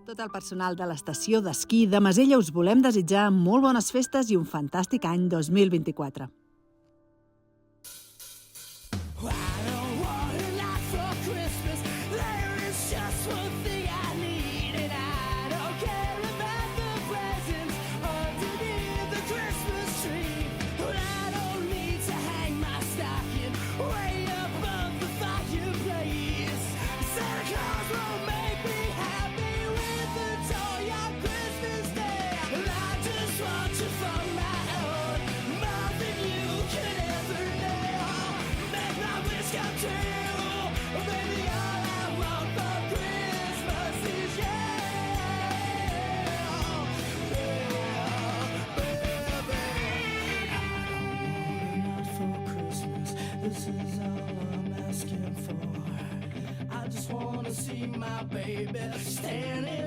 Tot el personal de l'estació d'esquí de Masella us volem desitjar molt bones festes i un fantàstic any 2024. This is all I'm asking for. I just wanna see my baby standing